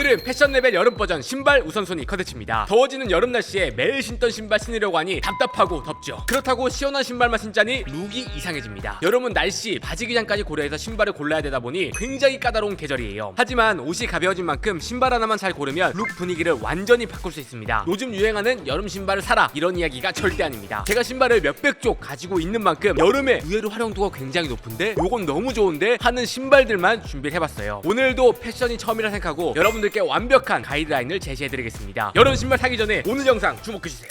오늘은 패션 레벨 여름 버전 신발 우선순위 컨텐츠입니다. 더워지는 여름 날씨에 매일 신던 신발 신으려고 하니 답답하고 덥죠. 그렇다고 시원한 신발만 신자니 룩이 이상해집니다. 여름은 날씨, 바지 기장까지 고려해서 신발을 골라야 되다 보니 굉장히 까다로운 계절이에요. 하지만 옷이 가벼워진 만큼 신발 하나만 잘 고르면 룩 분위기를 완전히 바꿀 수 있습니다. 요즘 유행하는 여름 신발을 사라 이런 이야기가 절대 아닙니다. 제가 신발을 몇백 쪽 가지고 있는 만큼 여름에 의외로 활용도가 굉장히 높은데 요건 너무 좋은데 하는 신발들만 준비를 해봤어요. 오늘도 패션이 처음이라 생각하고 여러분들께 완벽한 가이드라인을 제시해드리겠습니다. 여름 신발 사기 전에 오늘 영상 주목해주세요.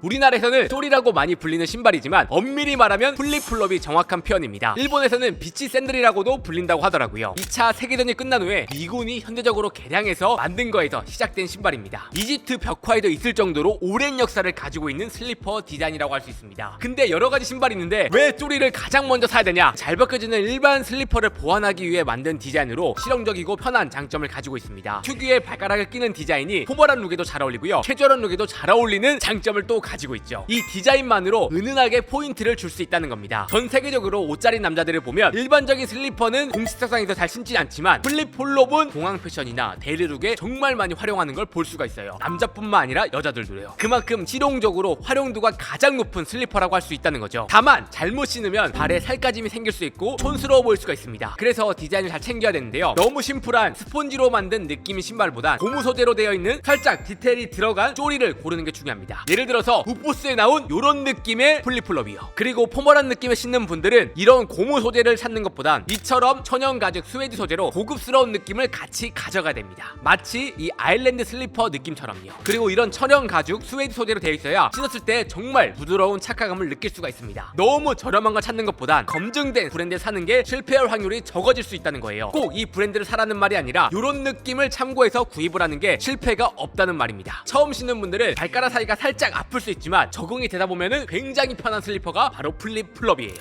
우리나라에서는 쫄이라고 많이 불리는 신발이지만 엄밀히 말하면 플립플롭이 정확한 표현입니다. 일본에서는 비치 샌들이라고도 불린다고 하더라고요. 2차 세계대전이 끝난 후에 미군이 현대적으로 개량해서 만든 거에서 시작된 신발입니다. 이집트 벽화에도 있을 정도로 오랜 역사를 가지고 있는 슬리퍼 디자인이라고 할 수 있습니다. 근데 여러가지 신발이 있는데 왜 쫄이를 가장 먼저 사야 되냐? 잘 벗겨지는 일반 슬리퍼를 보완하기 위해 만든 디자인으로 실용적이고 편한 장점을 가지고 있습니다. 특유의 발가락을 끼는 디자인이 포멀한 룩에도 잘 어울리고요, 캐주얼한 룩에도 잘 어울리는 장점을 또 가지고 있죠. 이 디자인만으로 은은하게 포인트를 줄 수 있다는 겁니다. 전 세계적으로 옷자린 남자들을 보면 일반적인 슬리퍼는 공식 색상에서 잘 신지 않지만 플립플롭은 공항 패션이나 데일리룩에 정말 많이 활용하는 걸 볼 수가 있어요. 남자뿐만 아니라 여자들도요. 그만큼 실용적으로 활용도가 가장 높은 슬리퍼라고 할 수 있다는 거죠. 다만 잘못 신으면 발에 살까짐이 생길 수 있고 촌스러워 보일 수가 있습니다. 그래서 디자인을 잘 챙겨야 되는데요. 너무 심플한 스폰지로 만든 느낌의 신발보단 고무 소재로 되어 있는 살짝 디테일이 들어간 쪼리를 고르는 게 중요합니다. 예를 들어서 우포스에 나온 요런 느낌의 플립플롭이요. 그리고 포멀한 느낌을 신는 분들은 이런 고무 소재를 찾는 것보단 이처럼 천연 가죽 스웨이드 소재로 고급스러운 느낌을 같이 가져가야 됩니다. 마치 이 아일랜드 슬리퍼 느낌처럼요. 그리고 이런 천연 가죽 스웨이드 소재로 되어 있어야 신었을 때 정말 부드러운 착화감을 느낄 수가 있습니다. 너무 저렴한 걸 찾는 것보단 검증된 브랜드를 사는 게 실패할 확률이 적어질 수 있다는 거예요. 꼭 이 브랜드를 사라는 말이 아니라 요런 느낌을 참고해서 구입을 하는 게 실패가 없다는 말입니다. 처음 신는 분들은 발가락 사이가 살짝 아플 수 있지만 적응이 되다 보면은 굉장히 편한 슬리퍼가 바로 플립플롭이에요.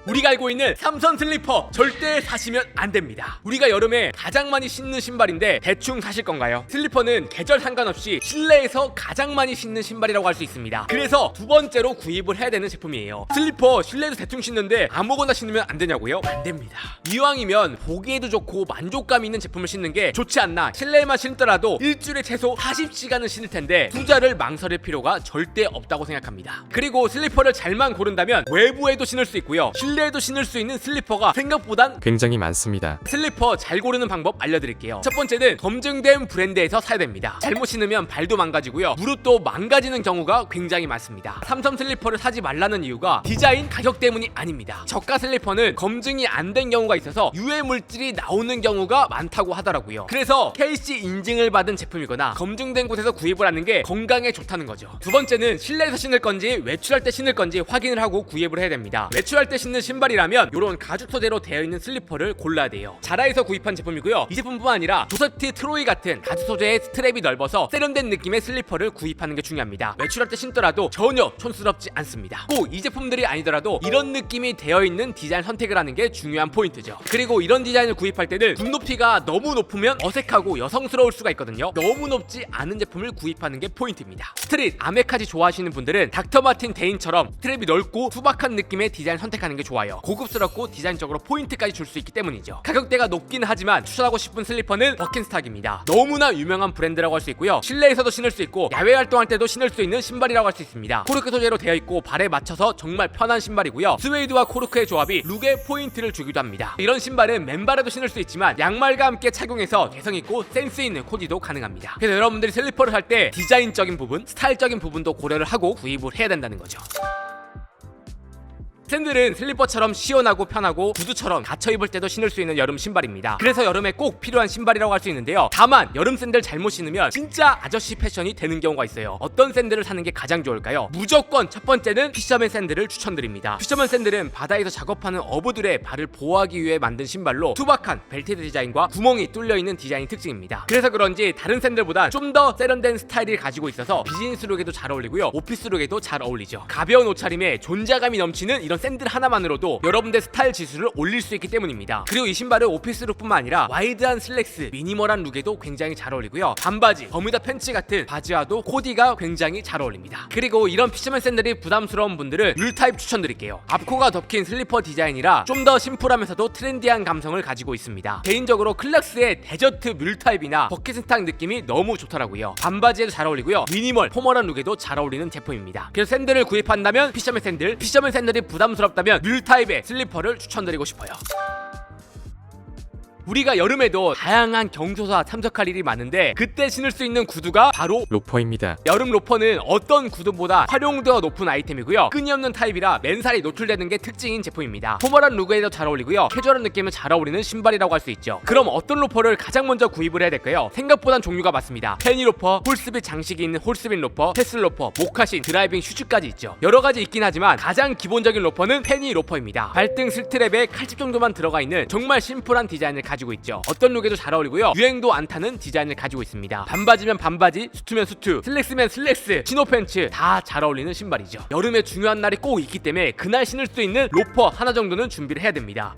우리가 알고 있는 삼선 슬리퍼 절대 사시면 안 됩니다. 우리가 여름에 가장 많이 신는 신발인데 대충 사실 건가요? 슬리퍼는 계절 상관없이 실내에서 가장 많이 신는 신발이라고 할 수 있습니다. 그래서 두 번째로 구입을 해야 되는 제품이에요. 슬리퍼 실내에서 대충 신는데 아무거나 신으면 안 되냐고요? 안 됩니다. 이왕이면 보기에도 좋고 만족감 있는 제품을 신는 게 좋지 않나. 실내에만 신더라도 일주일에 최소 40시간은 신을 텐데 투자를 망설일 필요가 절대 없다고 생각합니다. 그리고 슬리퍼를 잘만 고른다면 외부에도 신을 수 있고요, 실내에도 신을 수 있는 슬리퍼가 생각보단 굉장히 많습니다. 슬리퍼 잘 고르는 방법 알려드릴게요. 첫 번째는 검증된 브랜드에서 사야 됩니다. 잘못 신으면 발도 망가지고요, 무릎도 망가지는 경우가 굉장히 많습니다. 삼선 슬리퍼를 사지 말라는 이유가 디자인, 가격 때문이 아닙니다. 저가 슬리퍼는 검증이 안 된 경우가 있어서 유해 물질이 나오는 경우가 많다고 하더라고요. 그래서 KC 인증을 받은 제품이거나 검증된 곳에서 구입을 하는 게 건강에 좋다는 거죠. 두 번째는 실내에서 신을 건지 외출할 때 신을 건지 확인을 하고 구입을 해야 됩니다. 외출할 때 신는 신발이라면 이런 가죽 소재로 되어 있는 슬리퍼를 골라야 돼요. 자라에서 구입한 제품이고요. 이 제품뿐만 아니라 조서티 트로이 같은 가죽 소재의 스트랩이 넓어서 세련된 느낌의 슬리퍼를 구입하는 게 중요합니다. 외출할 때 신더라도 전혀 촌스럽지 않습니다. 꼭 이 제품들이 아니더라도 이런 느낌이 되어 있는 디자인 선택을 하는 게 중요한 포인트죠. 그리고 이런 디자인을 구입할 때는 눈높이가 너무 높으면 어색하고 여성스러울 수가 있거든요. 너무 높지 않은 제품을 구입하는 게 포인트입니다. 스트릿, 아메카지 좋아하시는 분들은 닥터 마틴 데인처럼 스트랩이 넓고 투박한 느낌의 디자인 선택하는 게 좋아요. 고급스럽고 디자인적으로 포인트까지 줄 수 있기 때문이죠. 가격대가 높긴 하지만 추천하고 싶은 슬리퍼는 버킨스탁입니다. 너무나 유명한 브랜드라고 할 수 있고요, 실내에서도 신을 수 있고 야외 활동할 때도 신을 수 있는 신발이라고 할 수 있습니다. 코르크 소재로 되어 있고 발에 맞춰서 정말 편한 신발이고요, 스웨이드와 코르크의 조합이 룩에 포인트를 주기도 합니다. 이런 신발은 맨발에도 신을 수 있지만 양말과 함께 착용해서 개성있고 센스 있는 코디도 가능합니다. 그래서 여러분들이 슬리퍼를 살 때 디자인적인 부분, 스타일적인 부분도 고려를 하고 구입을 해야 된다는 거죠. 샌들은 슬리퍼처럼 시원하고 편하고 구두처럼 닫혀 입을 때도 신을 수 있는 여름 신발입니다. 그래서 여름에 꼭 필요한 신발이라고 할 수 있는데요. 다만 여름 샌들 잘못 신으면 진짜 아저씨 패션이 되는 경우가 있어요. 어떤 샌들을 사는 게 가장 좋을까요? 무조건 첫 번째는 피셔맨 샌들을 추천드립니다. 피셔맨 샌들은 바다에서 작업하는 어부들의 발을 보호하기 위해 만든 신발로 투박한 벨트 디자인과 구멍이 뚫려있는 디자인 특징입니다. 그래서 그런지 다른 샌들보다 좀 더 세련된 스타일을 가지고 있어서 비즈니스 룩에도 잘 어울리고요, 오피스 룩에도 잘 어울리죠. 가벼운 옷차림에 존재감이 넘치는 이런 이런 샌들 하나만으로도 여러분들 스타일 지수를 올릴 수 있기 때문입니다. 그리고 이 신발은 오피스 룩뿐만 아니라 와이드한 슬랙스, 미니멀한 룩에도 굉장히 잘 어울리고요. 반바지, 버뮤다 팬츠 같은 바지와도 코디가 굉장히 잘 어울립니다. 그리고 이런 피셔맨 샌들이 부담스러운 분들은 뮬 타입 추천드릴게요. 앞코가 덮인 슬리퍼 디자인이라 좀 더 심플하면서도 트렌디한 감성을 가지고 있습니다. 개인적으로 클락스의 데저트 뮬 타입이나 버킷스탁 느낌이 너무 좋더라고요. 반바지에도 잘 어울리고요. 미니멀, 포멀한 룩에도 잘 어울리는 제품입니다. 그래서 샌들을 구입한다면 피셔맨 샌들이 부담스럽다면 뮬 타입의 슬리퍼를 추천드리고 싶어요. 우리가 여름에도 다양한 경조사 참석할 일이 많은데 그때 신을 수 있는 구두가 바로 로퍼입니다. 여름 로퍼는 어떤 구두보다 활용도가 높은 아이템이고요. 끈이 없는 타입이라 맨살이 노출되는 게 특징인 제품입니다. 포멀한 룩에도 잘 어울리고요. 캐주얼한 느낌은 잘 어울리는 신발이라고 할 수 있죠. 그럼 어떤 로퍼를 가장 먼저 구입을 해야 될까요? 생각보단 종류가 많습니다. 페니 로퍼, 홀스빗 장식이 있는 홀스빗 로퍼, 테슬 로퍼, 모카신, 드라이빙 슈즈까지 있죠. 여러 가지 있긴 하지만 가장 기본적인 로퍼는 페니 로퍼입니다. 발등 슬트랩에 칼집 정도만 들어가 있는 정말 심플한 디자인을 가지고 있죠. 어떤 룩에도 잘 어울리고요. 유행도 안 타는 디자인을 가지고 있습니다. 반바지면 반바지, 수트면 수트, 슬랙스면 슬랙스, 치노 팬츠 다 잘 어울리는 신발이죠. 여름에 중요한 날이 꼭 있기 때문에 그날 신을 수 있는 로퍼 하나 정도는 준비를 해야 됩니다.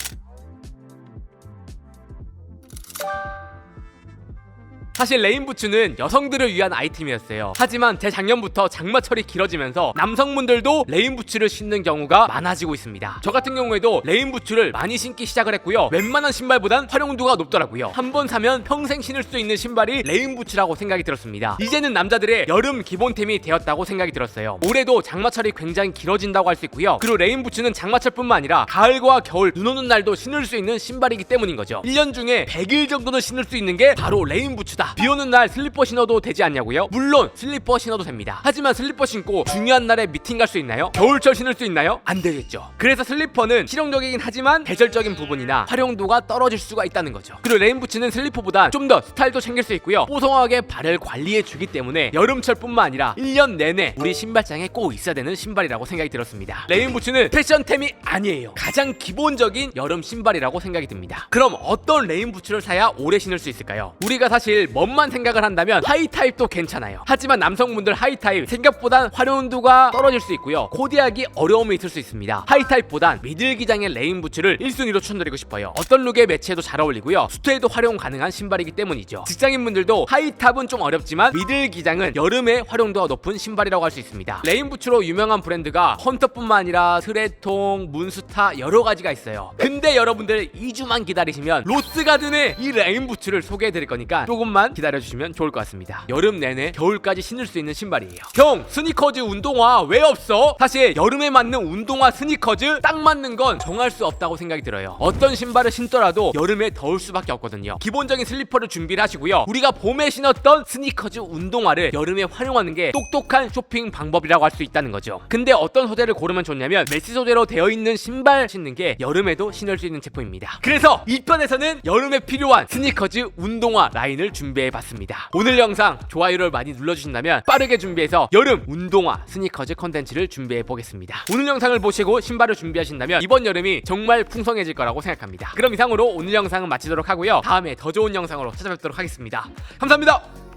사실 레인부츠는 여성들을 위한 아이템이었어요. 하지만 재작년부터 장마철이 길어지면서 남성분들도 레인부츠를 신는 경우가 많아지고 있습니다. 저 같은 경우에도 레인부츠를 많이 신기 시작을 했고요. 웬만한 신발보단 활용도가 높더라고요. 한 번 사면 평생 신을 수 있는 신발이 레인부츠라고 생각이 들었습니다. 이제는 남자들의 여름 기본템이 되었다고 생각이 들었어요. 올해도 장마철이 굉장히 길어진다고 할 수 있고요. 그리고 레인부츠는 장마철뿐만 아니라 가을과 겨울 눈 오는 날도 신을 수 있는 신발이기 때문인 거죠. 1년 중에 100일 정도는 신을 수 있는 게 바로 레인부츠다. 비 오는 날 슬리퍼 신어도 되지 않냐고요? 물론 슬리퍼 신어도 됩니다. 하지만 슬리퍼 신고 중요한 날에 미팅 갈 수 있나요? 겨울철 신을 수 있나요? 안 되겠죠. 그래서 슬리퍼는 실용적이긴 하지만 계절적인 부분이나 활용도가 떨어질 수가 있다는 거죠. 그리고 레인부츠는 슬리퍼보다 좀 더 스타일도 챙길 수 있고요. 뽀송하게 발을 관리해 주기 때문에 여름철뿐만 아니라 1년 내내 우리 신발장에 꼭 있어야 되는 신발이라고 생각이 들었습니다. 레인부츠는 패션템이 아니에요. 가장 기본적인 여름 신발이라고 생각이 듭니다. 그럼 어떤 레인부츠를 사야 오래 신을 수 있을까요? 우리가 사실 멋만 생각을 한다면 하이타입도 괜찮아요. 하지만 남성분들 하이타입 생각보단 활용도가 떨어질 수 있고요. 코디하기 어려움이 있을 수 있습니다. 하이타입보단 미들 기장의 레인부츠를 1순위로 추천드리고 싶어요. 어떤 룩에 매치해도 잘 어울리고요. 수트에도 활용 가능한 신발이기 때문이죠. 직장인분들도 하이탑은 좀 어렵지만 미들 기장은 여름에 활용도가 높은 신발이라고 할 수 있습니다. 레인부츠로 유명한 브랜드가 헌터뿐만 아니라 트레통, 문스타 여러 가지가 있어요. 근데 여러분들 2주만 기다리시면 로스가든의 이 레인부츠를 소개해드릴 거니까 조금만 기다려주시면 좋을 것 같습니다. 여름 내내 겨울까지 신을 수 있는 신발이에요. 형, 스니커즈 운동화 왜 없어? 사실 여름에 맞는 운동화 스니커즈 딱 맞는 건 정할 수 없다고 생각이 들어요. 어떤 신발을 신더라도 여름에 더울 수밖에 없거든요. 기본적인 슬리퍼를 준비를 하시고요. 우리가 봄에 신었던 스니커즈 운동화를 여름에 활용하는 게 똑똑한 쇼핑 방법이라고 할 수 있다는 거죠. 근데 어떤 소재를 고르면 좋냐면 메쉬 소재로 되어 있는 신발 신는 게 여름에도 신을 수 있는 제품입니다. 그래서 이 편에서는 여름에 필요한 스니커즈 운동화 라인을 준비해봤습니다. 오늘 영상 좋아요를 많이 눌러주신다면 빠르게 준비해서 여름 운동화 스니커즈 컨텐츠를 준비해보겠습니다. 오늘 영상을 보시고 신발을 준비하신다면 이번 여름이 정말 풍성해질 거라고 생각합니다. 그럼 이상으로 오늘 영상은 마치도록 하고요. 다음에 더 좋은 영상으로 찾아뵙도록 하겠습니다. 감사합니다.